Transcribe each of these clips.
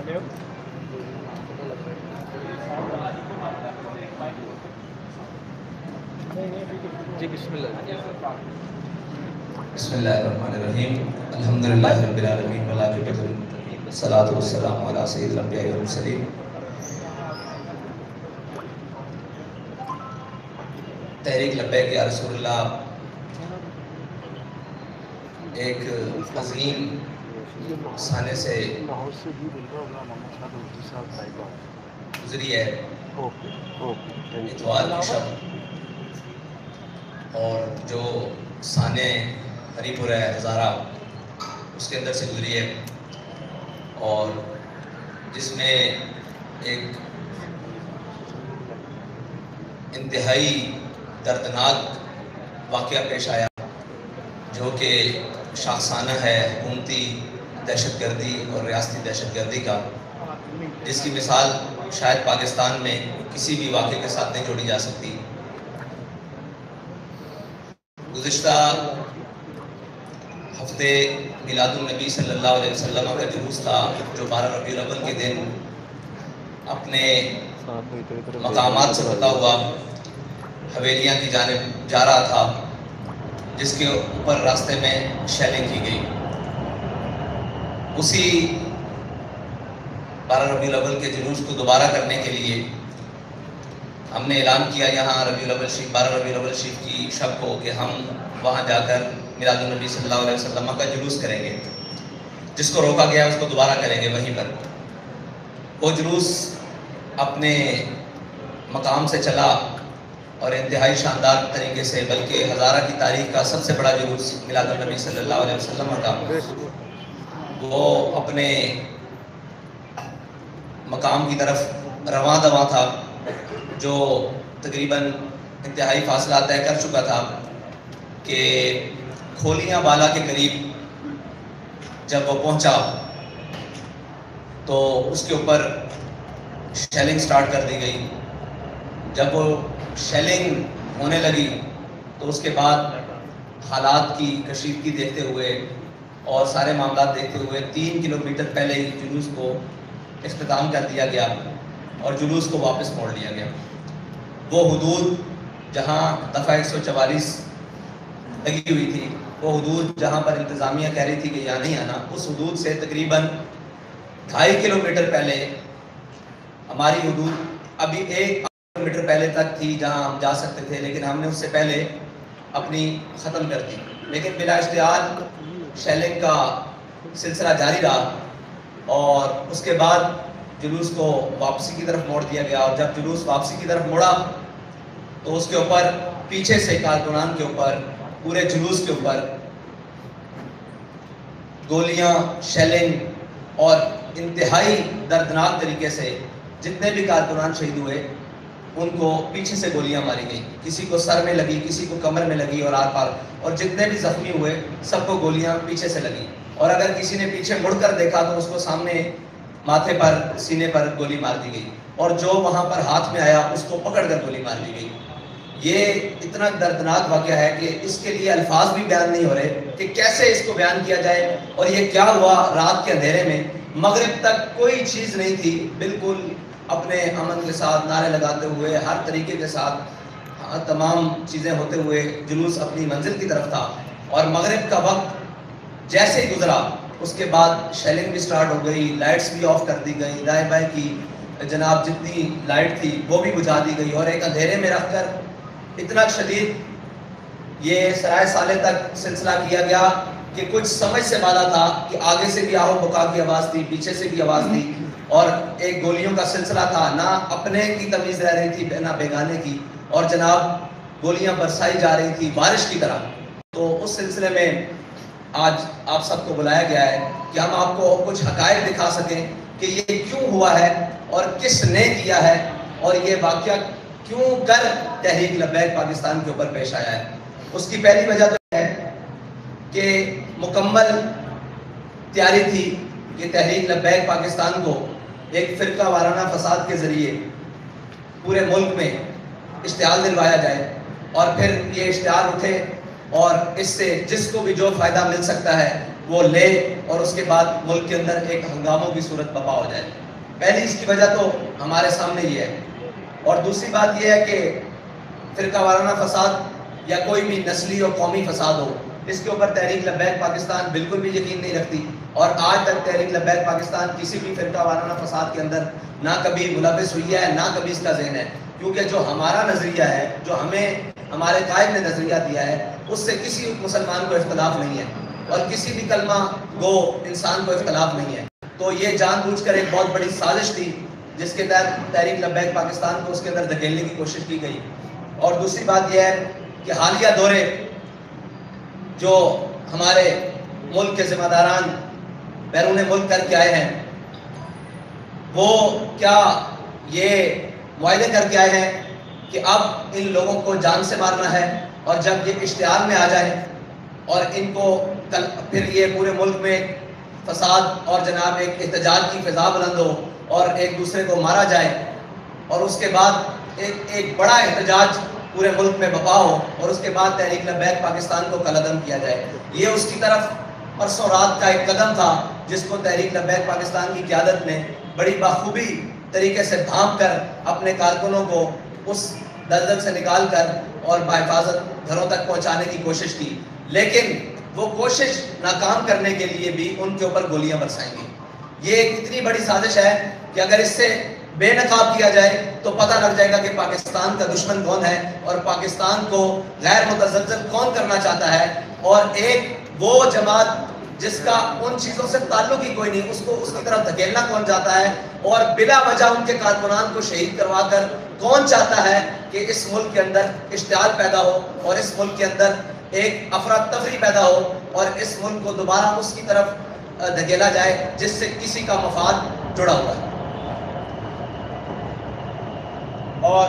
جی بسم اللہ. بسم اللہ الرحمن الرحیم. الحمدللہ رب العالمین والعاقبۃ للمتقین والصلاۃ والسلام علی سید الانبیاء والمرسلین. تحریک لبیک یا رسول اللہ ایک عظیم سانے سے گزری ہے اتوار کی شب، اور جو سانے ہری پور ہے ہزارہ اس کے اندر سے گزری ہے، اور جس میں ایک انتہائی دردناک واقعہ پیش آیا جو کہ شاخسانہ ہے حکومتی دہشت گردی اور ریاستی دہشت گردی کا، جس کی مثال شاید پاکستان میں کسی بھی واقعے کے ساتھ نہیں جوڑی جا سکتی. گزشتہ ہفتے میلاد النبی صلی اللہ علیہ وسلم کا جلوس تھا جو 12 ربیع الاول کے دن اپنے مقامات سے ہوتا ہوا حویلیاں کی جانب جا رہا تھا، جس کے اوپر راستے میں شیلنگ کی گئی. اسی 12 ربیع الاول کے جلوس کو دوبارہ کرنے کے لیے ہم نے اعلان کیا یہاں 12 ربیع الاول شریف کی شب کو کہ ہم وہاں جا کر میلاد النبی صلی اللہ علیہ وسلم کا جلوس کریں گے. جس کو روکا گیا اس کو دوبارہ کریں گے وہیں پر. وہ جلوس اپنے مقام سے چلا اور انتہائی شاندار طریقے سے، بلکہ ہزارہ کی تاریخ کا سب سے بڑا جلوس میلاد النبی صلی اللہ علیہ وسلم کا، وہ اپنے مقام کی طرف رواں دواں تھا، جو تقریباً انتہائی فاصلہ طے کر چکا تھا کہ کھولیاں بالا کے قریب جب وہ پہنچا تو اس کے اوپر شیلنگ سٹارٹ کر دی گئی. جب وہ شیلنگ ہونے لگی تو اس کے بعد حالات کی کشیدگی دیکھتے ہوئے اور سارے معاملات دیکھتے ہوئے 3 کلومیٹر پہلے ہی جلوس کو اختتام کر دیا گیا اور جلوس کو واپس موڑ لیا گیا. وہ حدود جہاں دفعہ 144 لگی ہوئی تھی، وہ حدود جہاں پر انتظامیہ کہہ رہی تھی کہ یہاں نہیں آنا، اس حدود سے تقریباً 2.5 کلومیٹر پہلے ہماری حدود ابھی 1 کلومیٹر پہلے تک تھی جہاں ہم جا سکتے تھے، لیکن ہم نے اس سے پہلے اپنی ختم کر دی. لیکن بلا اشتعال شیلنگ کا سلسلہ جاری رہا اور اس کے بعد جلوس کو واپسی کی طرف موڑ دیا گیا. اور جب جلوس واپسی کی طرف موڑا تو اس کے اوپر پیچھے سے کارکنان کے اوپر، پورے جلوس کے اوپر گولیاں، شیلنگ اور انتہائی دردناک طریقے سے جتنے بھی کارکنان شہید ہوئے ان کو پیچھے سے گولیاں ماری گئی. کسی کو سر میں لگی، کسی کو کمر میں لگی اور آر پار، اور جتنے بھی زخمی ہوئے سب کو گولیاں پیچھے سے لگی. اور اگر کسی نے پیچھے مڑ کر دیکھا تو اس کو سامنے ماتھے پر، سینے پر گولی مار دی گئی، اور جو وہاں پر ہاتھ میں آیا اس کو پکڑ کر گولی مار دی گئی. یہ اتنا دردناک واقعہ ہے کہ اس کے لیے الفاظ بھی بیان نہیں ہو رہے کہ کیسے اس کو بیان کیا جائے. اور یہ کیا ہوا رات کے اندھیرے میں، مغرب تک کوئی چیز نہیں تھی، بالکل اپنے امن کے ساتھ نعرے لگاتے ہوئے ہر طریقے کے ساتھ تمام چیزیں ہوتے ہوئے جلوس اپنی منزل کی طرف تھا. اور مغرب کا وقت جیسے ہی گزرا اس کے بعد شیلنگ بھی سٹارٹ ہو گئی، لائٹس بھی آف کر دی گئی، دائیں بائیں کی جناب جتنی لائٹ تھی وہ بھی بجھا دی گئی، اور ایک اندھیرے میں رکھ کر اتنا شدید یہ سرائے سالے تک سلسلہ کیا گیا کہ کچھ سمجھ سے بالا تھا کہ آگے سے بھی آہو بکا کی آواز تھی، پیچھے سے بھی آواز تھی، اور ایک گولیوں کا سلسلہ تھا. نہ اپنے کی تمیز رہ رہی تھی نہ بیگانے کی، اور جناب گولیاں برسائی جا رہی تھی بارش کی طرح. تو اس سلسلے میں آج آپ سب کو بلایا گیا ہے کہ ہم آپ کو کچھ حقائق دکھا سکیں کہ یہ کیوں ہوا ہے اور کس نے کیا ہے، اور یہ واقعہ کیوں کر تحریک لبیک پاکستان کے اوپر پیش آیا ہے. اس کی پہلی وجہ تو ہے کہ مکمل تیاری تھی کہ تحریک لبیک پاکستان کو ایک فرقہ وارانہ فساد کے ذریعے پورے ملک میں اشتعال دلوایا جائے، اور پھر یہ اشتعال اٹھے اور اس سے جس کو بھی جو فائدہ مل سکتا ہے وہ لے اور اس کے بعد ملک کے اندر ایک ہنگاموں کی صورت برپا ہو جائے. پہلی اس کی وجہ تو ہمارے سامنے یہ ہے. اور دوسری بات یہ ہے کہ فرقہ وارانہ فساد یا کوئی بھی نسلی اور قومی فساد ہو، اس کے اوپر تحریک لبیک پاکستان بالکل بھی یقین نہیں رکھتی، اور آج تک تحریک لبیک پاکستان کسی بھی فرقہ وارانہ فساد کے اندر نہ کبھی ملوث ہوئی ہے، نہ کبھی اس کا ذہن ہے. کیونکہ جو ہمارا نظریہ ہے، جو ہمیں ہمارے قائد نے نظریہ دیا ہے، اس سے کسی مسلمان کو اختلاف نہیں ہے اور کسی بھی کلمہ گو انسان کو اختلاف نہیں ہے. تو یہ جان بوجھ کر ایک بہت بڑی سازش تھی جس کے تحت تحریک لبیک پاکستان کو اس کے اندر دھکیلنے کی کوشش کی گئی. اور دوسری بات یہ ہے کہ حالیہ دورے جو ہمارے ملک کے ذمہ داران بیرون ملک کر کے آئے ہیں، وہ کیا یہ معاہدے کر کے آئے ہیں کہ اب ان لوگوں کو جان سے مارنا ہے، اور جب یہ اشتعال میں آ جائیں اور ان کو پھر یہ پورے ملک میں فساد اور جناب ایک احتجاج کی فضا بلند ہو اور ایک دوسرے کو مارا جائے، اور اس کے بعد ایک بڑا احتجاج پورے ملک میں برپا ہو، اور اس کے بعد تحریک لبیک پاکستان کو کالعدم کیا جائے. یہ اس کی طرف پرسوں رات کا ایک قدم تھا جس کو تحریک لبیک پاکستان کی قیادت نے بڑی بخوبی طریقے سے بھانپ کر اپنے کارکنوں کو اس دلدل سے نکال کر اور بحفاظت گھروں تک پہنچانے کی کوشش کی. لیکن وہ کوشش ناکام کرنے کے لیے بھی ان کے اوپر گولیاں برسائیں گی. یہ ایک اتنی بڑی سازش ہے کہ اگر اس سے بے نقاب کیا جائے تو پتہ لگ جائے گا کہ پاکستان کا دشمن کون ہے اور پاکستان کو غیر متزلزل کون کرنا چاہتا ہے. اور ایک وہ جماعت جس کا ان چیزوں سے تعلق ہی کوئی نہیں، اس کو اس کی طرف دھکیلنا کون چاہتا ہے، اور بلا وجہ ان کے کارکنان کو شہید کروا کر کون چاہتا ہے کہ اس ملک کے اندر اشتعال پیدا ہو اور اس ملک کے اندر ایک افراتفری پیدا ہو اور اس ملک کو دوبارہ اس کی طرف دھکیلا جائے جس سے کسی کا مفاد جڑا ہوا ہے. اور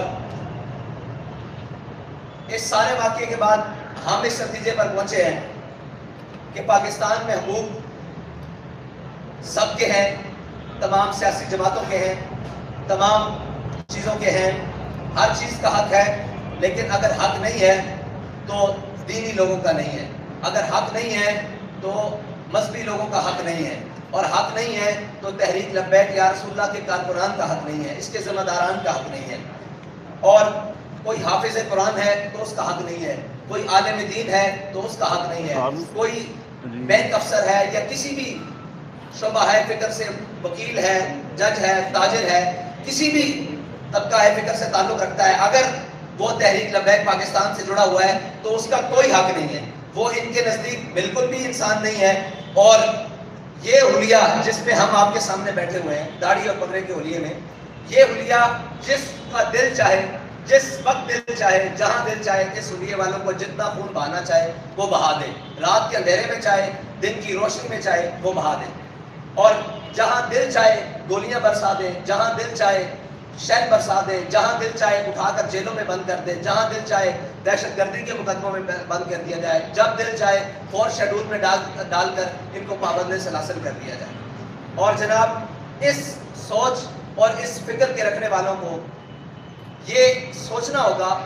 اس سارے واقعے کے بعد ہم اس نتیجے پر پہنچے ہیں کہ پاکستان میں حقوق سب کے ہیں، تمام سیاسی جماعتوں کے ہیں، تمام چیزوں کے ہیں، ہر چیز کا حق ہے. لیکن اگر حق نہیں ہے تو دینی لوگوں کا نہیں ہے، اگر حق نہیں ہے تو مذہبی لوگوں کا حق نہیں ہے، اور حق نہیں ہے تو تحریک لبیک یا رسول اللہ کے کارکنان کا حق نہیں ہے، اس کے ذمہ داران کا حق نہیں ہے. اور کوئی حافظ قرآن ہے تو اس کا حق نہیں ہے، کوئی عالم دین ہے تو اس کا حق نہیں ہے، کوئی بینک افسر ہے یا کسی بھی شعبہ ہے فکر سے وکیل ہے، جج ہے، تاجر ہے، کسی بھی طبقہ ہے فکر سے تعلق رکھتا ہے، اگر وہ تحریک لبیک پاکستان سے جڑا ہوا ہے تو اس کا کوئی حق نہیں ہے. وہ ان کے نزدیک بالکل بھی انسان نہیں ہے. اور یہ حلیہ جس پہ ہم آپ کے سامنے بیٹھے ہوئے ہیں، داڑھی اور پگڑے کے حلیے میں، یہ حلیہ جس کا دل چاہے، جس وقت دل چاہے، جہاں دل چاہے، اس حلیے والوں کو جتنا خون بہانا چاہے وہ بہا دے، رات کے اندھیرے میں چاہے، دن کی روشنی میں چاہے وہ بہا دے. اور جہاں دل چاہے گولیاں برسا دے، جہاں دل چاہے شہد برسا دے، جہاں دل چاہے اٹھا کر جیلوں میں بند کر دے، جہاں دل چاہے دہشت گردی کے مقدموں میں بند کر دیا جائے، جب دل چاہے فور شیڈول میں ڈال کر ان کو پابند سلاسل کر دیا جائے. اور جناب اس سوچ اور اس فکر کے رکھنے والوں کو یہ سوچنا ہوگا،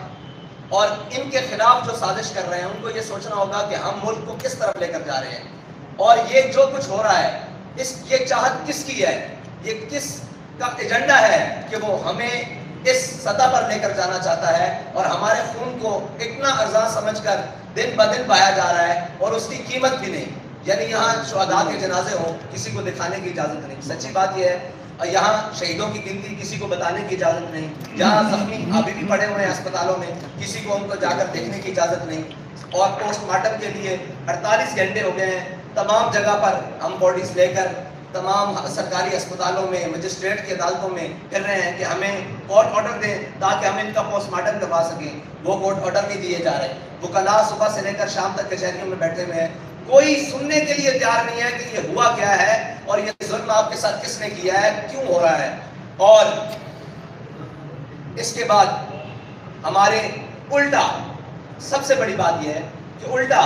اور ان کے خلاف جو سازش کر رہے ہیں ان کو یہ سوچنا ہوگا کہ ہم ملک کو کس طرف لے کر جا رہے ہیں، اور یہ جو کچھ ہو رہا ہے یہ چاہت کس کی ہے، یہ کس کا ایجنڈا ہے کہ وہ ہمیں اس سطح پر لے کر جانا چاہتا ہے، اور ہمارے خون کو اتنا ارزاں سمجھ کر دن بدن پایا جا رہا ہے اور اس کی قیمت بھی نہیں. یعنی یہاں شہداء کے جنازے ہوں کسی کو دکھانے کی اجازت نہیں. سچی بات یہ ہے، یہاں شہیدوں کی گنتی کسی کو بتانے کی اجازت نہیں. جہاں زخمی ابھی بھی پڑے ہوئے ہیں اسپتالوں میں، کسی کو ان کو جا کر دیکھنے کی اجازت نہیں. اور پوسٹ مارٹم کے لیے 48 گھنٹے ہو گئے ہیں. تمام جگہ پر ہم باڈیز لے کر تمام سرکاری اسپتالوں میں، مجسٹریٹ کی عدالتوں میں پھر رہے ہیں کہ ہمیں کورٹ آرڈر دیں تاکہ ہم ان کا پوسٹ مارٹم کروا سکیں. وہ کورٹ آرڈر نہیں دیے جا رہے. وکلاء صبح سے لے کر شام تک کچہریوں میں بیٹھے ہوئے ہیں. کوئی سننے کے لیے تیار نہیں ہے کہ یہ ہوا کیا ہے اور یہ ظلم آپ کے ساتھ کس نے کیا ہے، کیوں ہو رہا ہے. اور اس کے بعد ہمارے الٹا سب سے بڑی بات یہ ہے کہ الٹا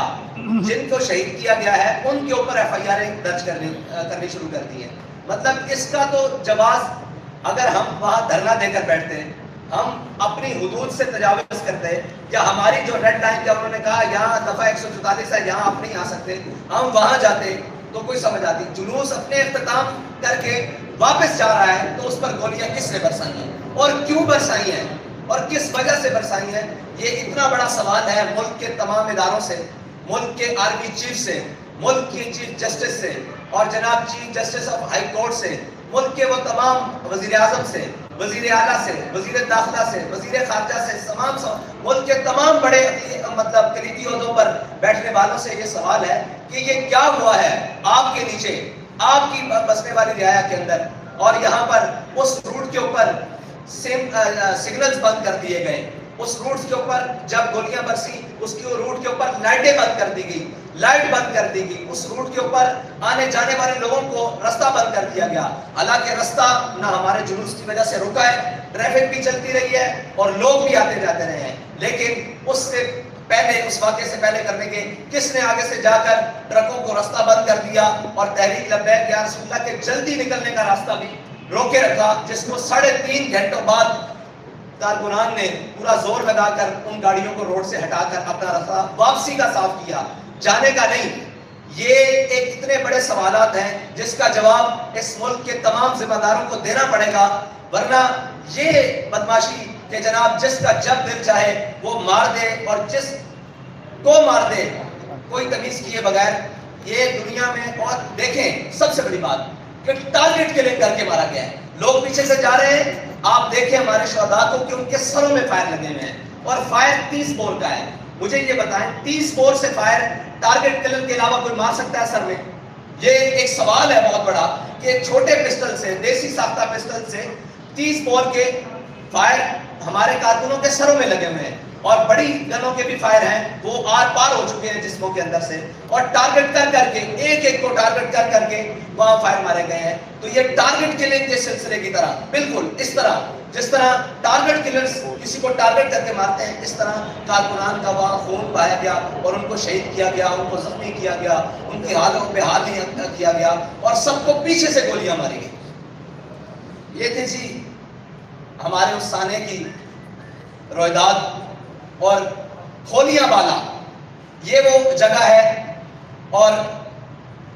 جن کو شہید کیا گیا ہے ان کے اوپر ایف آئی آریں درج کرنی شروع کر دی ہیں. مطلب اس کا تو جواز، اگر ہم وہاں دھرنا دے کر بیٹھتے، ہم اپنی حدود سے تجاوز کرتے، یا ہماری جو ریڈ لائن کا انہوں نے کہا یہاں دفعہ 144 ہے یہاں آپ نہیں آ سکتے، ہم وہاں جاتے تو کوئی سمجھ آتی. جلوس اپنے اختتام کر کے واپس جا رہا ہے تو اس پر گولیاں کس نے برسائی ہیں اور کیوں برسائی ہیں اور کس وجہ سے برسائی ہیں؟ یہ اتنا بڑا سوال ہے ملک کے تمام اداروں سے، ملک کے آرمی چیف سے، ملک کی چیف جسٹس سے اور جناب chief justice of high court سے، ملک کے وہ تمام وزیر اعظم سے، وزیر اعلیٰ سے، وزیر داخلہ سے، وزیر خارجہ سے، ملک کے تمام بڑے مطلب کلیدی عہدوں پر بیٹھنے والوں سے یہ سوال ہے کہ یہ کیا ہوا ہے آپ کے نیچے، آپ کی بسنے والی رعایا کے اندر، اور یہاں پر اس روٹ کے اوپر سگنلز بند کر دیے گئے، اس روٹ کے اوپر جب گولیاں برسی اس کی روٹ کے اوپر لائٹیں بند کر دی گئی، لائٹ بند کر دی گئی، اس روٹ کے اوپر آنے جانے والے لوگوں کو رستہ بند کر دیا گیا. حالانکہ رستہ نہ ہمارے جلوس کی وجہ سے رکا ہے، ٹریفک بھی چلتی رہی ہے اور لوگ بھی آتے جاتے رہے ہیں، لیکن اس سے پہلے، اس واقعے سے پہلے کرنے کے کس نے آگے سے جا کر ٹرکوں کو رستہ بند کر دیا اور تحریک لبیک یا رسول اللہ کے جلدی نکلنے کا راستہ بھی روکے رکھا، جس کو 3.5 گھنٹوں بعد کارکنان نے پورا زور لگا کر ان گاڑیوں کو روڈ سے ہٹا کر اپنا راستہ واپسی کا صاف کیا، جانے کا نہیں. یہ ایک اتنے بڑے سوالات ہیں جس کا جواب اس ملک کے تمام ذمہ داروں کو دینا پڑے گا، ورنہ یہ بدماشی کہ جناب جس کا جب دل چاہے وہ مار دے اور جس کو مار دے کوئی تمیز کیے بغیر، یہ دنیا میں. اور دیکھیں سب سے بڑی بات کہ ٹارگٹ کلنگ کر کے مارا گیا ہے، لوگ پیچھے سے جا رہے ہیں، آپ دیکھیں ہمارے شہداء کو کہ ان کے سروں میں فائر لگے ہوئے ہیں اور فائر 30 بور کا ہے. مجھے یہ بتائیں 30 بور سے فائر ٹارگٹ کلر کے علاوہ کوئی مار سکتا ہے سر میں؟ یہ ایک سوال ہے بہت بڑا کہ ایک چھوٹے پسٹل سے، دیسی ساختہ پسٹل سے 30 بور کے فائر ہمارے کارکنوں کے سروں میں لگے ہوئے ہیں، اور بڑی گنوں کے بھی فائر ہیں وہ آر پار ہو چکے ہیں جسموں کے اندر سے، اور ٹارگٹ کر کے ایک ایک کو ٹارگٹ کر کے وہاں فائر مارے گئے ہیں. تو یہ ٹارگٹ کلنگ کے سلسلے کی طرح، بالکل اس طرح جس طرح ٹارگٹ کلرز کسی کو ٹارگٹ کر کے مارتے ہیں، اس طرح کارکنان کا وہاں خون پایا گیا اور ان کو شہید کیا گیا، ان کو زخمی کیا گیا، ان کی حالوں پہ حال نہیں کیا گیا اور سب کو پیچھے سے گولیاں ماری گئی. یہ تھی جی ہمارے اس سانے کی رویداد. اور کھولیاں بالا یہ وہ جگہ ہے اور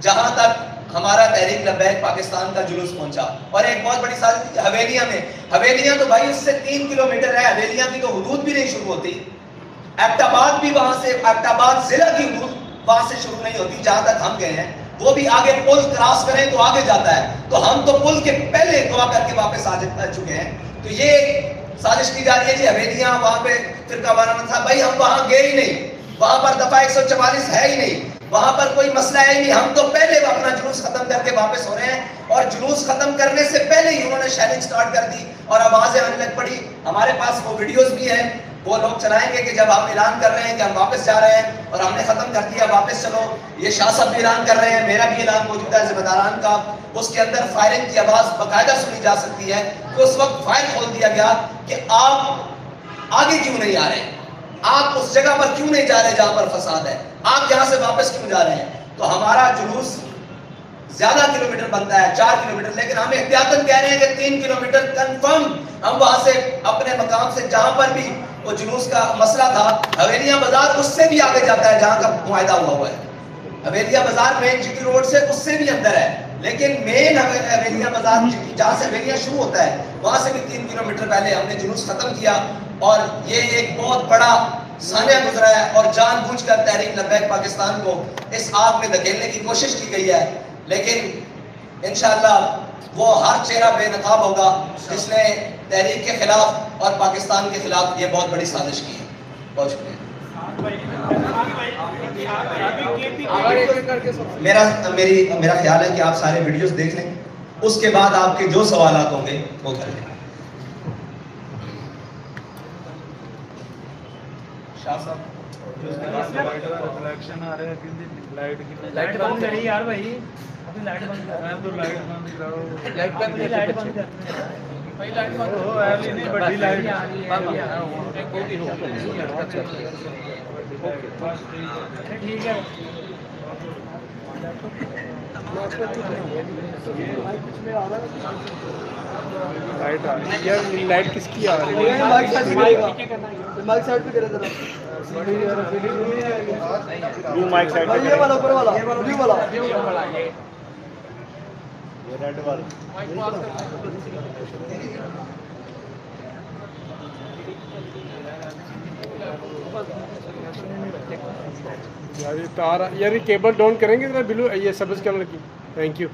جہاں تک ہمارا تحریک لبیک پاکستان کا جلوس پہنچا. اور ایک بہت بڑی سازش حویلیاں میں، حویلیاں تو بھائی اس سے 3 کلومیٹر ہے، حویلیاں کی تو حدود بھی نہیں شروع ہوتی. ایبٹ آباد بھی وہاں سے، ایبٹ آباد ضلع کی حدود وہاں سے شروع نہیں ہوتی جہاں تک ہم گئے ہیں، وہ بھی آگے پل کراس کریں تو آگے جاتا ہے، تو ہم تو پل کے پہلے دعا کر کے واپس آ چکے ہیں. تو یہ سازش کی جا رہی ہے جی حویلیاں وہاں پہ فرقہ وارانہ تھا. بھائی ہم وہاں گئے ہی نہیں، وہاں پر دفعہ 144 ہے ہی نہیں، وہاں پر کوئی مسئلہ ہے ہی نہیں. ہم تو پہلے اپنا جلوس ختم کر کے واپس ہو رہے ہیں، اور جلوس ختم کرنے سے پہلے ہی انہوں نے شیلنگ سٹارٹ کر دی اور آوازیں آنے لگ پڑی. ہمارے پاس وہ ویڈیوز بھی ہیں، وہ لوگ چلائیں گے کہ جب ہم اعلان کر رہے ہیں کہ ہم واپس جا رہے ہیں اور ہم نے ختم کر دیا واپس چلو. یہ شاہ صاحب بھی اعلان کر رہے ہیں، میرا بھی اعلان موجود ہے ذمہ داران کا، اس کے اندر فائرنگ کی آواز باقاعدہ سنی جا سکتی ہے. تو اس وقت فائر کھول دیا گیا کہ آپ آگے کیوں نہیں آ رہے، آپ اس جگہ پر کیوں نہیں جا رہے جہاں پر فساد ہے، آپ یہاں سے واپس کیوں جا رہے ہیں. تو ہمارا جلوس زیادہ کلومیٹر بنتا ہے، 4 کلومیٹر، لیکن ہم احتیاطاً کہہ رہے ہیں کہ 3 کلومیٹر کنفرم ہم وہاں سے اپنے مقام سے جہاں پر بھی وہ جلوس کا مسئلہ تھا. حویلیاں بازار اس سے بھی آگے جاتا ہے جہاں کا معاہدہ ہوا ہے. حویلیاں بازار مین جی ٹی روڈ سے اس سے بھی اندر ہے، لیکن مین حویلیاں بازار جہاں سے حویلیاں شروع ہوتا ہے وہاں سے بھی 3 کلومیٹر پہلے ہم نے جلوس ختم کیا. اور یہ ایک بہت بڑا سانحہ گزرا ہے اور جان بوجھ کر تحریک لبیک پاکستان کو اس آگ میں دھکیلنے کی کوشش کی گئی ہے. لیکن انشاءاللہ وہ ہر چہرہ بے نقاب ہوگا جس نے تحریک کے خلاف اور پاکستان کے خلاف یہ بہت بڑی سازش کی ہے. بہت شکریہ. میرا خیال ہے کہ آپ سارے ویڈیوز دیکھ لیں، اس کے بعد آپ کے جو سوالات ہوں گے وہ کر لیں. شاہ صاحب لائٹ بند کری یار بھائی، لائٹ بند کر، لائٹ بند کر بھائی، لائٹ بند ہو ایلی نہیں بڑی لائٹ ٹھیک ہے. لائٹ آ رہی ہے یار, لائٹ کس کی آ رہی ہے؟ مائک سائڈ پہ کرے ذرا, وہ مائک سائڈ پہ یہ والا اوپر والا, بلو والا, ریڈ والا. یار یہ تار, یار یہ کیبل ڈاؤن کریں گے ذرا بلو, یہ سبز کلر کی. Thank you.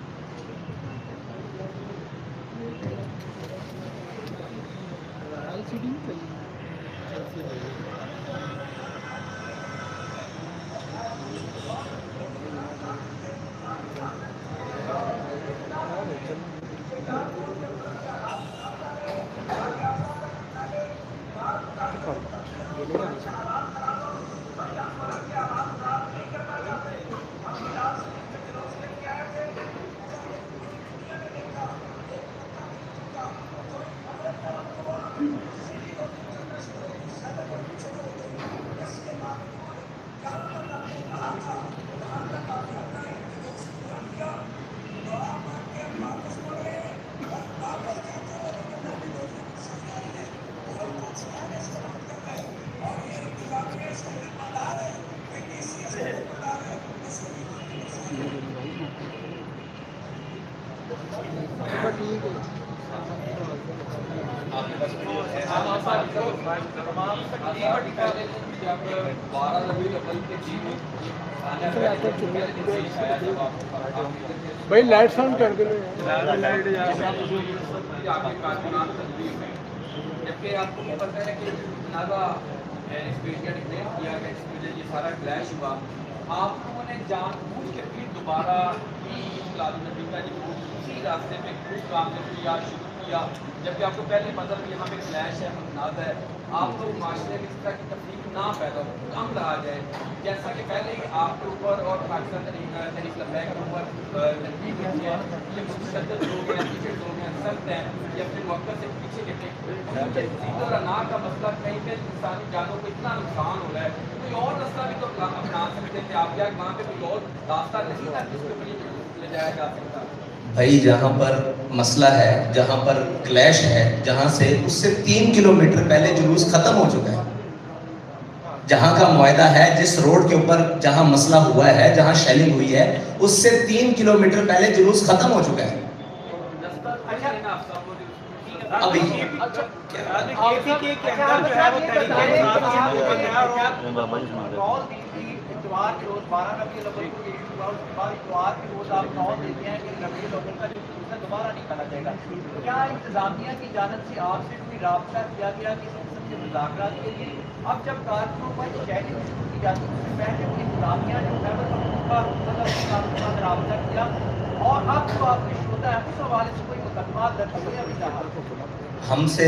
بھائی لائٹ ساؤنڈ کر دیں. جبکہ آپ کو پتہ ہے کہ جنازہ یہ سارا کلیش ہوا, آپ لوگوں نے جان بوجھ کے پھر دوبارہ نبی کا اسی راستے پہ خوب کام کیا, شروع کیا, جبکہ آپ کو پہلے پتہ بھی یہاں پہ کلیش ہے, جنازہ ہے. آپ لوگ معاشرے میں اس طرح کی تفریق نہ پیدا ہو, کم رہا جائے. جیسا کہ پہلے ہی آپ کے اوپر اور پاکستان تحریک لبیک کے اوپر تنقید ہوئی ہے, یہ متشدد لوگ ہیں, پیچھے لوگ ہیں, سخت ہیں, یا پھر وقت سے پیچھے ہٹے. زیادہ اور انا کا مسئلہ کہیں پہ انسانی جانوں کو اتنا نقصان ہو رہا ہے, کوئی اور راستہ بھی تو اپنا سکتے تھے آپ, یا وہاں پہ کوئی اور راستہ نہیں تھا جس کے اوپر یہ لے جایا جا سکتا. بھائی جہاں پر مسئلہ ہے, جہاں پر کلیش ہے, جہاں سے اس سے 3 کلومیٹر پہلے جلوس ختم ہو چکا ہے. جہاں کا معاہدہ ہے, جس روڈ کے اوپر جہاں مسئلہ ہوا ہے, جہاں شیلنگ ہوئی ہے, اس سے 3 کلومیٹر پہلے جلوس ختم ہو چکا ہے. ابھی اتوار کے روز 12 ربیع الاول کو ایک ہوا, اس کے بعد اتوار کے روز آپ نوٹ دیتے ہیں کہ ربیع الاول کا جو جلوس ہے دوبارہ نکالا جائے گا. کیا انتظامیہ کی جانب سے آپ سے کوئی رابطہ کیا گیا کسی قسم کے مذاکرات کے لیے؟ اب جب کارکنوں پر شیلنگ شروع کی جاتی ہے, اس سے پہلے انتظامیہ جو خیبر پختونخوا حکومت کے ساتھ رابطہ کیا, اور اب جو آپ نے ہوتا ہے اس حوالے سے کوئی مقدمات درج ہوئے ابھی تک؟ ہم سے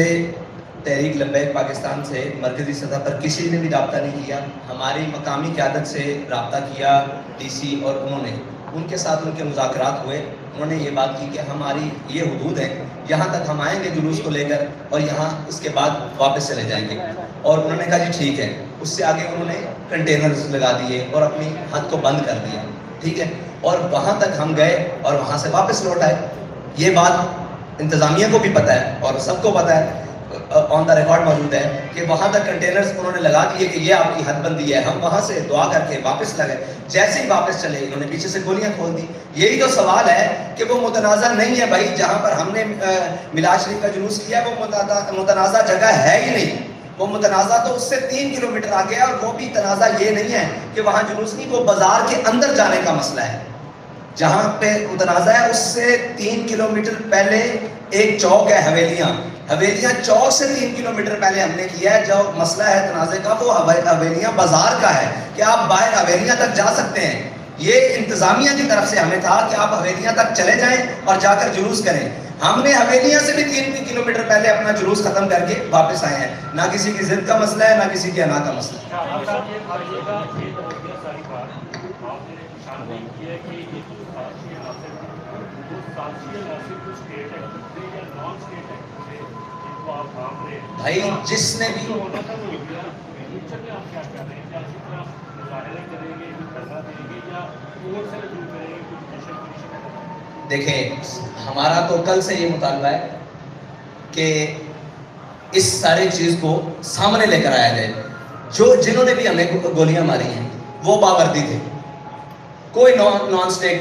تحریک لبیک پاکستان سے مرکزی سطح پر کسی نے بھی رابطہ نہیں کیا. ہماری مقامی قیادت سے رابطہ کیا ڈی سی, اور انہوں نے ان کے ساتھ ان کے مذاکرات ہوئے. انہوں نے یہ بات کی کہ ہماری یہ حدود ہے, یہاں تک ہم آئیں گے جلوس کو لے کر, اور یہاں اس کے بعد واپس چلے جائیں گے. اور انہوں نے کہا جی ٹھیک ہے. اس سے آگے انہوں نے کنٹینرز لگا دیے اور اپنی حد کو بند کر دیا. ٹھیک ہے, اور وہاں تک ہم گئے اور وہاں سے واپس لوٹ آئے. یہ بات انتظامیہ کو بھی پتہ ہے اور سب کو پتہ ہے, آن دا ریکارڈ موجود ہے کہ وہاں تک کنٹینرز انہوں نے لگا دیے کہ یہ آپ کی حد بندی ہے. ہم وہاں سے دعا کر کے واپس لگے, جیسے ہی واپس چلے انہوں نے پیچھے سے گولیاں کھول دی. یہی تو سوال ہے کہ وہ متنازع نہیں ہے بھائی. جہاں پر ہم نے میلاد شریف کا جلوس کیا وہ متنازع جگہ ہے ہی نہیں. وہ متنازع تو اس سے 3 کلومیٹر آگے ہے, اور وہ بھی تنازع یہ نہیں ہے کہ وہاں جلوس نہیں, وہ بازار کے اندر جانے کا مسئلہ ہے. جہاں پہ متنازع ہے اس سے 3 کلومیٹر پہلے ایک چوک ہے حویلیاں چوک سے 3 کلومیٹر پہلے ہم نے کیا ہے. جو مسئلہ ہے تنازع کا وہ حویلیاں بازار کا ہے کہ آپ باہر حویلیاں تک جا سکتے ہیں. یہ انتظامیہ کی طرف سے ہمیں تھا کہ آپ حویلیاں تک چلے جائیں اور جا کر جلوس کریں. ہم نے حویلیاں سے بھی 3 کلومیٹر پہلے اپنا جلوس ختم کر کے واپس آئے ہیں. نہ کسی کی ضد کا مسئلہ ہے, نہ کسی کی انا کا مسئلہ ہے. بھائی جس نے بھی دیکھیں ہمارا تو کل سے یہ مطالبہ ہے کہ اس ساری چیز کو سامنے لے کر آیا جائے. جنہوں نے بھی ہمیں گولیاں ماری ہیں وہ باوردی تھے. کوئی نان اسٹیٹ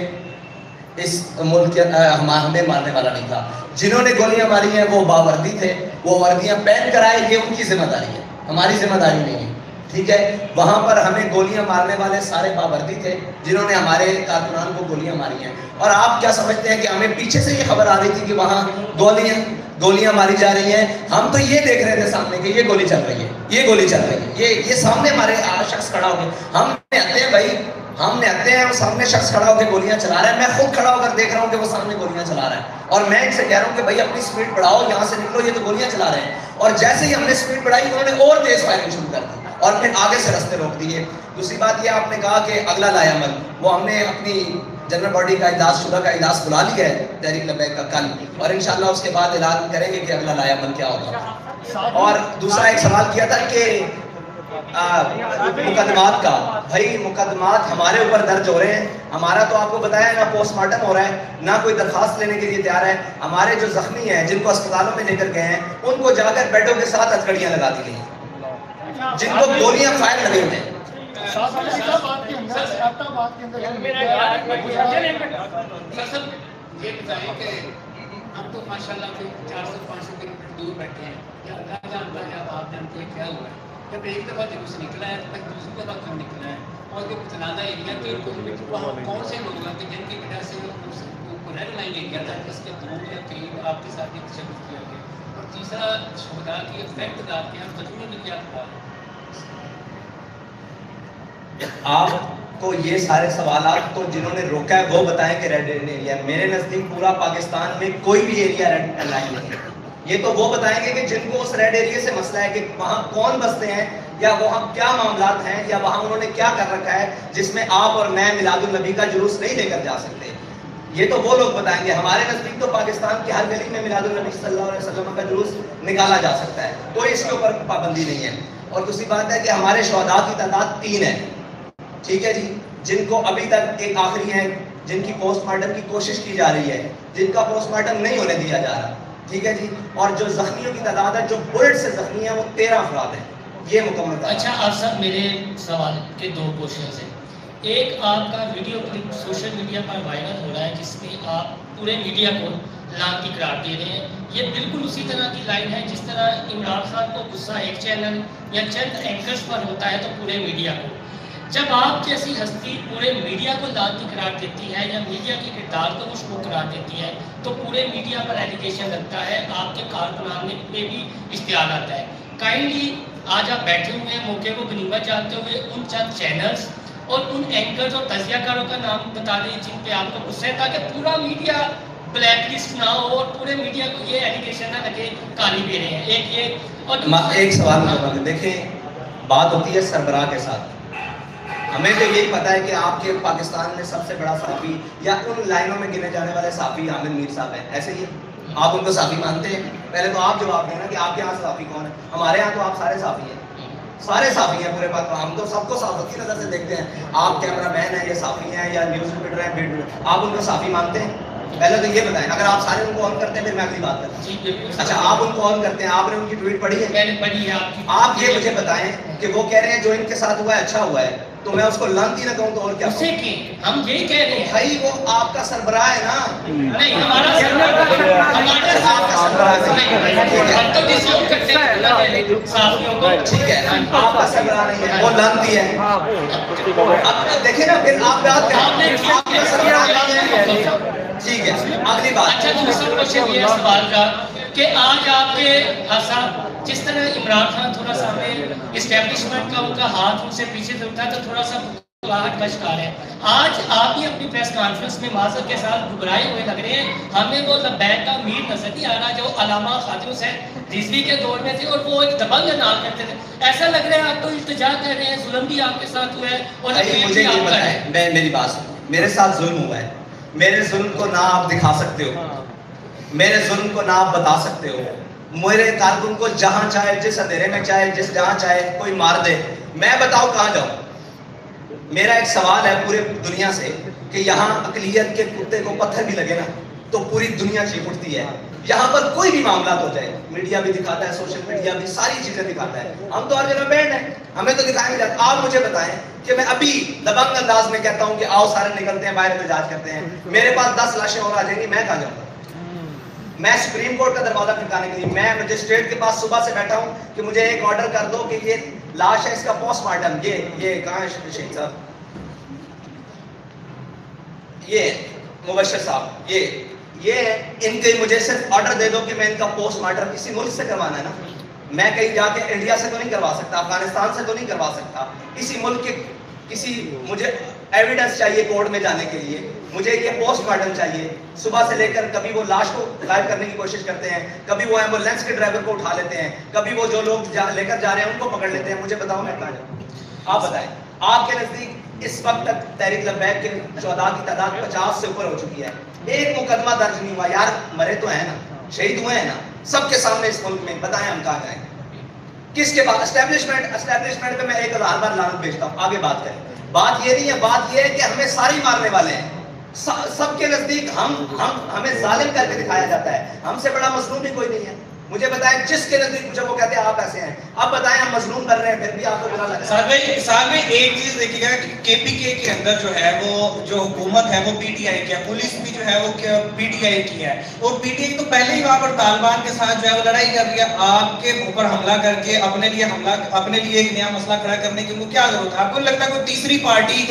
اس ملک ہمیں مارنے والا نہیں تھا. جنہوں نے گولیاں ماری ہیں وہ باوردی تھے. وہ وردیاں پہن کر آئے, یہ ان کی ذمہ داری ہے, ہماری ذمہ داری نہیں ہے. ٹھیک ہے, وہاں پر ہمیں گولیاں مارنے والے سارے باوردی تھے جنہوں نے ہمارے کارکنان کو گولیاں ماری ہیں. اور آپ کیا سمجھتے ہیں کہ ہمیں پیچھے سے یہ خبر آ رہی تھی کہ وہاں گولیاں ماری جا رہی ہیں؟ ہم تو یہ دیکھ رہے تھے سامنے کہ یہ گولی چل رہی ہے, یہ گولی چل رہی ہے, یہ سامنے ہمارے شخص کھڑا ہو گئے. ہم نے آتے ہیں بھائی, ہم نے آتے ہیں, وہ سامنے شخص کھڑا ہو کے گولیاں چلا رہا ہے. میں خود کھڑا ہو کر دیکھ رہا ہوں کہ وہ سامنے گولیاں چلا رہا ہے, اور میں ان سے کہہ رہا ہوں کہ بھائی اپنی سپیڈ بڑھاؤ, یہاں سے نکلو, یہ تو گولیاں چلا رہے ہیں. اور جیسے ہی ہم نے سپیڈ بڑھائی انہوں نے اور تیز فائرنگ شروع کر دی اور پھر آگے سے رستے روک دیے. دوسری بات یہ آپ نے کہا کہ اگلا لائے عمل, وہ ہم نے اپنی جنرل باڈی کا اجلاس شدہ کا اجلاس بلا لیا ہے تحریک لبیک کا کل, اور انشاءاللہ اس کے بعد اعلان کریں گے کہ اگلا لائے عمل کیا ہوگا. اور دوسرا ایک سوال کیا تھا کہ مقدمات کا. بھائی مقدمات ہمارے اوپر درج ہو رہے ہیں. ہمارا تو آپ کو بتایا نہ پوسٹ مارٹم ہو رہا ہے, نہ کوئی درخواست لینے کے لیے تیار ہے. ہمارے جو زخمی ہیں جن کو اسپتالوں میں لے کر گئے ہیں ان کو جا کر بیڈوں کے ساتھ ہتھکڑیاں لگا دی گئی, جن کو گولیاں فائر لگے ہوئے ہیں. ہم تو ماشاءاللہ 400-500 کلو میٹر دور بیٹھے ہیں, یا اللہ جانتا ہے آپ جانتے ہیں کیا ہوا ہے. جب ایک دفعہ جب اسے نکلا ہے تب دوسری دفعہ کب نکلا ہے, اور جو چلانا ایریا 3 کلو میٹر وہاں کون سے لوگ ہیں جن کی وجہ سے وہ ریڈ لائن ایریا تھا جس کے دور یا کہیں آپ کے ساتھ یہ تشدد کیا گیا. اور تیسرا شہداء کی افیکٹ دار کے ہم تجربے میں کیا تھا. آپ کو یہ سارے سوالات تو جنہوں نے روکا ہے وہ بتائیں کہ ریڈ ایریا. میرے نزدیک پورا پاکستان میں کوئی بھی ایریا ریڈ لائن نہیں ہے. یہ تو وہ بتائیں گے کہ جن کو اس ریڈ ایریا سے مسئلہ ہے کہ وہاں کون بستے ہیں, یا وہاں کیا معاملات ہیں, یا وہاں انہوں نے کیا کر رکھا ہے جس میں آپ اور میں میلاد النبی کا جلوس نہیں لے کر جا سکتے. یہ تو وہ لوگ بتائیں گے. ہمارے نزدیک تو پاکستان کی ہر گلی میں میلاد النبی صلی اللہ علیہ وسلم کا جلوس نکالا جا سکتا ہے, کوئی اس کے اوپر پابندی نہیں ہے. اور دوسری بات ہے کہ ہمارے شہداء کی تعداد 3 ہے. ٹھیک ہے جی, جن کو ابھی تک ایک آخری ہے جن کی پوسٹ مارٹم کی کوشش کی جا رہی ہے, جن کا پوسٹ مارٹم نہیں ہونے دیا جا رہا. ٹھیک ہے جی, اور جو زخمیوں کی تعداد ہے جو بلٹ سے زخمی ہیں وہ 13 افراد ہیں. یہ مکمل. اچھا آپ سب میرے سوال کے 2 کوشچنز ہیں. ایک آپ کا ویڈیو کلپ سوشل میڈیا پر وائرل ہو رہا ہے جس میں آپ پورے میڈیا کو لعنتی قرار دے رہے ہیں. یہ بالکل اسی طرح کی لائن ہے جس طرح عمران خان کو غصہ ایک چینل یا چند اینکرز پر ہوتا ہے تو پورے میڈیا کو. جب آپ جیسی ہستی پورے میڈیا کو لعنتی قرار دیتی ہے یا میڈیا کے کردار کو مشکوک قرار دیتی ہے تو پورے میڈیا پر ایلیگیشن لگتا ہے, آپ کے کارکنان پہ بھی اشتعال آتا ہے. کائنڈلی آج آپ بیٹھے ہوئے ہیں موقع کو غنیمت جانتے ہوئے ان چند چینلز اور ان اینکرز اور تجزیہ کاروں کا نام بتا دیں جن پہ آپ کو غصہ ہے, تاکہ پورا میڈیا بلیک لسٹ نہ ہو اور پورے میڈیا کو یہ ایلیگیشن نہ لگے کالی دے رہے ہیں. ایک یہ اور ایک سوال دیکھیں, بات ہوتی ہے سربراہ کے ساتھ. ہمیں تو یہی پتا ہے کہ آپ کے پاکستان میں سب سے بڑا صحافی یا ان لائنوں میں گنے جانے والے صحافی عامر میر صاحب ہیں. ایسے ہی آپ ان کو صحافی مانتے ہیں؟ پہلے تو آپ جواب دیں نا کہ آپ کے یہاں صحافی کون ہے. ہمارے یہاں تو آپ سارے صحافی ہیں, سارے صحافی ہیں پورے پاک. ہم تو سب کو صحافت کی نظر سے دیکھتے ہیں. آپ کیمرہ مین ہیں یا صحافی ہیں یا نیوز رپورٹر ہیں, آپ ان کو صحافی مانتے ہیں؟ پہلے تو یہ بتائیں. اگر آپ سارے ان کو آن کرتے ہیں پھر میں اگلی بات کرتا ہوں. اچھا آپ ان کو آن کرتے ہیں, آپ نے ان کی ٹویٹ پڑھی ہے؟ آپ یہ مجھے بتائیں کہ وہ کہہ رہے ہیں جو ان کے ساتھ ہوا ہے اچھا ہوا ہے, تو میں اس کو لعنتی نہ کہوں تو اور کیا کہوں؟ ہم یہی کہہ رہے ہیں بھائی وہ آپ کا سربراہ ہے نا. نہیں ہمارا سربراہ ٹھیک ہے, آپ کا سربراہ نہیں ہے, وہ لعنتی ہے. اب دیکھیں نا پھر آپ بات کریں, آپ کا سربراہ نہیں ہے. ٹھیک ہے, اگلی بات. اچھا دوسرا کوشچن یہ سوال کا کہ آج آپ کے حسا جس طرح عمران خان تھوڑا سا ہمیں اسٹیبلشمنٹ کا ان کا ہاتھ ان سے پیچھے سے اٹھا تو تھوڑا سا بلاہٹ کا شکار ہے. آج آپ ہی اپنی پریس کانفرنس میں معذرت کے ساتھ گھبرائے ہوئے لگ رہے ہیں. ہمیں وہ لبیک کا امیر نظر نہیں آ رہا جو علامہ خواجہ حسین رضوی کے دور میں تھے اور وہ ایک دبنگ انداز کرتے تھے. ایسا لگ رہا ہے آپ تو التجا کر رہے ہیں, ظلم بھی آپ کے ساتھ ہوا ہے. اور مجھے یہ بتائیں, میں میری بات سنیں, میرے ساتھ ظلم ہوا ہے. میرے ظلم کو نہ آپ دکھا سکتے ہو, میرے ظلم کو نہ آپ بتا سکتے ہو. میرے کارکن کو جہاں چاہے, جس اندھیرے میں چاہے, جہاں چاہے کوئی مار دے, میں بتاؤ کہاں جاؤں؟ میرا ایک سوال ہے پورے دنیا سے کہ یہاں اقلیت کے کتے کو پتھر بھی لگے نا تو پوری دنیا چیخ اٹھتی ہے. یہاں پر کوئی بھی معاملات ہو جائے, میڈیا بھی دکھاتا ہے, سوشل میڈیا بھی ساری چیزیں دکھاتا ہے, ہم تو ہر جگہ بینڈ ہیں, ہمیں تو دکھایا نہیں جاتا. آپ مجھے بتائیں کہ میں ابھی دبنگ انداز میں کہتا ہوں کہ آؤ سارے نکلتے ہیں باہر احتجاج کرتے ہیں, میرے پاس 10 لاشیں اور آ جائیں گی, میں کہاں جاؤں گا؟ میں سپریم کورٹ کا دروازہ کھٹکانے کے لیے, میں مجسٹریٹ کے پاس صبح سے بیٹھا ہوں کہ مجھے ایک آرڈر کر دو کہ یہ لاش ہے, اس کا پوسٹ مارٹم, یہ کہاں ہے شہید صاحب, یہ مبشر صاحب, یہ ان کے مجھے صرف آرڈر دے دو کہ میں ان کا پوسٹ مارٹم کسی ملک سے کروانا ہے نا, میں کہیں جا کے انڈیا سے تو نہیں کروا سکتا, افغانستان سے تو نہیں کروا سکتا, کسی ملک کے کسی مجھے ایویڈنس چاہیے کورٹ میں جانے کے لیے, مجھے یہ پوسٹ مارٹم چاہیے. صبح سے لے کر کبھی وہ لاش کو غائب کرنے کی کوشش کرتے ہیں, کبھی وہ ایمبولینس کے ڈرائیور کو اٹھا لیتے ہیں, کبھی وہ جو لوگ لے کر جا رہے ہیں ان کو پکڑ لیتے ہیں. مجھے بتاؤ میں کہاں جاؤں؟ آپ بتائیں. آپ کے نزدیک اس وقت تک تحریک لبیک کے شہداء کی تعداد 50 سے اوپر ہو چکی ہے, ایک مقدمہ درج نہیں ہوا. یار مرے تو ہیں نا, شہید ہوئے ہیں نا, سب کے سامنے اس ملک میں, بتائیں ہم کہاں جائیں؟ کس کے بعد اسٹیبلشمنٹ پہ میں 1000 بار لعنت بھیجتا ہوں. آگے بات کریں. بات یہ نہیں ہے, بات یہ ہے کہ ہمیں ساری مارنے والے ہیں. سب کے نزدیک ہمیں ظالم کر کے دکھایا جاتا ہے, ہم سے بڑا مظلوم بھی کوئی نہیں ہے. مجھے بتائیں جس کے نزدیک مجھے وہ کہتے ہیں آپ ایسے ہیں, اب بتائیں ہم مظلوم بن رہے ہیں پھر بھی آپ کو برا لگ رہا ہے. ساتھ میں ایک چیز دیکھیے گا کہ کے پی کے اندر جو ہے وہ جو حکومت ہے وہ پی ٹی آئی کی ہے, پولیس بھی جو ہے وہ پی ٹی آئی کی ہے, اور پی ٹی آئی تو پہلے ہی وہاں پر طالبان کے ساتھ جو ہے وہ لڑائی کر رہی ہے. آپ کے اوپر حملہ کر کے اپنے لیے ایک نیا مسئلہ کھڑا کرنے کی ان کو کیا ضرورت ہے؟ آپ کو لگتا ہے کوئی تیسری پارٹی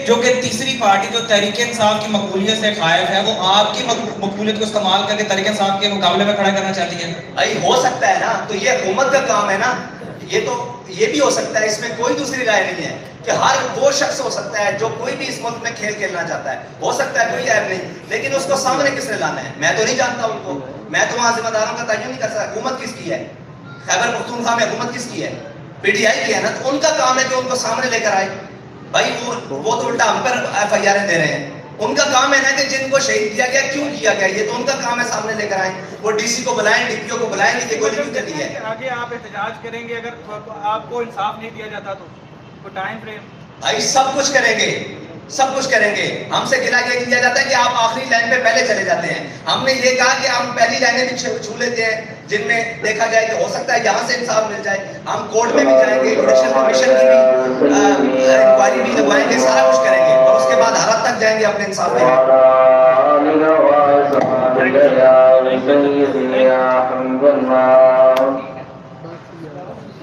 جو کہ تیسری پارٹی جو تحریک انصاف کی مقبولیت سے قائل ہے وہ آپ کی مقبولیت کو استعمال کر کے تحریک انصاف کے مقابلے میں کھڑا کرنا چاہتی ہے؟ بھائی ہو سکتا ہے نا, تو یہ حکومت کا کام ہے نا, یہ بھی ہو سکتا ہے, اس میں کوئی دوسری رائے نہیں ہے کہ ہر وہ شخص ہو سکتا ہے جو کوئی بھی اس ملک میں کھیل کھیلنا چاہتا ہے, ہو سکتا ہے, کوئی عیب نہیں, لیکن اس کو سامنے کس نے لانا ہے؟ میں تو نہیں جانتا ان کو, میں تو وہاں ذمہ داروں کا تعین نہیں کر سکتا. حکومت کس کی ہے؟ خیبر پختونخوا میں حکومت کس کی ہے؟ پی ٹی آئی کی ہے نا, تو ان کا کام ہے کہ ان کو سامنے لے کر آئے. بھائی وہ تو الٹا ہم پر ایف آئی آریں دے رہے ہیں, ان کا کام ہے نا کہ جن کو شہید کیا گیا کیوں کیا گیا, یہ تو ان کا کام ہے سامنے لے کر آئیں. وہ ڈی سی کو بلائیں, ڈی پی او کو بلائیں گے کہ کوئی نہیں کرنی ہے. آگے آپ احتجاج کریں گے اگر آپ کو انصاف نہیں دیا جاتا تو کوئی ٹائم فریم؟ بھائی سب کچھ کریں گے, سب کچھ کریں گے. ہم سے گلا یہ کیا جاتا ہے کہ آپ آخری لائن پہ پہلے چلے جاتے ہیں. ہم نے یہ کہا کہ ہم پہلی لائنیں بھی چھو لیتے ہیں جن میں دیکھا جائے کہ ہو سکتا ہے یہاں سے انصاف مل جائے. ہم کورٹ میں بھی جائیں گے, جوڈیشل کمیشن کی بھی انکوائری بھی لگوائیں گے, سارا کچھ کریں گے, اور اس کے بعد حد تک جائیں گے اپنے انصاف کے لیے.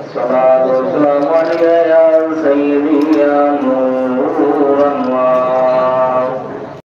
الصلاة والسلام عليك يا سيدي يا